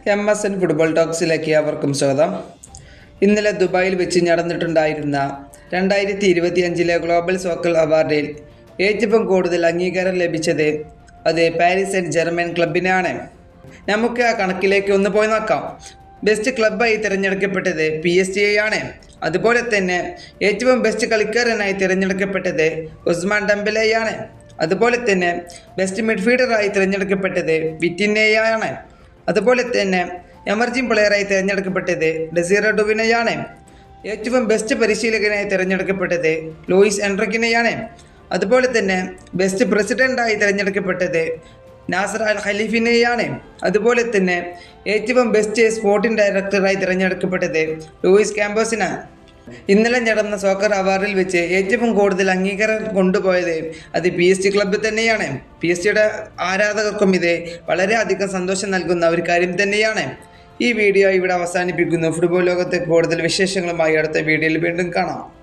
MSN football ടോക്സിലേക്ക് അവർക്കും സ്വാഗതം. ഇന്നലെ ദുബായിൽ വെച്ച് നടന്നിട്ടുണ്ടായിരുന്ന 2025 ഗ്ലോബൽ സോക്കർ അവാർഡിൽ ഏറ്റവും കൂടുതൽ അംഗീകാരം ലഭിച്ചത് അത് പാരീസ് സെന്റ് ജർമ്മൻ ക്ലബിനാണ്. നമുക്ക് ആ കണക്കിലേക്ക് ഒന്ന് പോയി നോക്കാം. ബെസ്റ്റ് ക്ലബ്ബായി തിരഞ്ഞെടുക്കപ്പെട്ടത് PSG ആണ്. അതുപോലെ തന്നെ ഏറ്റവും ബെസ്റ്റ് കളിക്കാരനായി തിരഞ്ഞെടുക്കപ്പെട്ടത് ഉസ്മാൻ ഡെംബെലെയാണ്. അതുപോലെ തന്നെ ബെസ്റ്റ് മിഡ്ഫീൽഡറായി തിരഞ്ഞെടുക്കപ്പെട്ടത് വിറ്റിന്നയാണ്. അതുപോലെ തന്നെ എമർജിംഗ് പ്ലെയറായി തിരഞ്ഞെടുക്കപ്പെട്ടത് ഡെസീറെ ഡുവിനെയാണ്. ഏറ്റവും ബെസ്റ്റ് പരിശീലകനായി തിരഞ്ഞെടുക്കപ്പെട്ടത് ലൂയിസ് എൻറിക്കിനെയാണ്. അതുപോലെ തന്നെ ബെസ്റ്റ് പ്രസിഡൻ്റായി തിരഞ്ഞെടുക്കപ്പെട്ടത് നാസർ അൽ ഖലീഫിനെയാണ്. അതുപോലെ തന്നെ ഏറ്റവും ബെസ്റ്റ് സ്പോർട്ടിംഗ് ഡയറക്ടറായി തിരഞ്ഞെടുക്കപ്പെട്ടത് ലൂയിസ് ക്യാമ്പോസിനാണ്. ഇന്നലെ നടന്ന സോക്കർ അവാർഡിൽ വെച്ച് ഏറ്റവും കൂടുതൽ അംഗീകാരം കൊണ്ടുപോയത് അത് PSG ക്ലബ്ബ് തന്നെയാണ്. PSG ആരാധകർക്കും ഇത് വളരെയധികം സന്തോഷം നൽകുന്ന ഒരു കാര്യം തന്നെയാണ്. ഈ വീഡിയോ ഇവിടെ അവസാനിപ്പിക്കുന്നു. ഫുട്ബോൾ ലോകത്തെ കൂടുതൽ വിശേഷങ്ങളുമായി അടുത്ത വീഡിയോയിൽ വീണ്ടും കാണാം.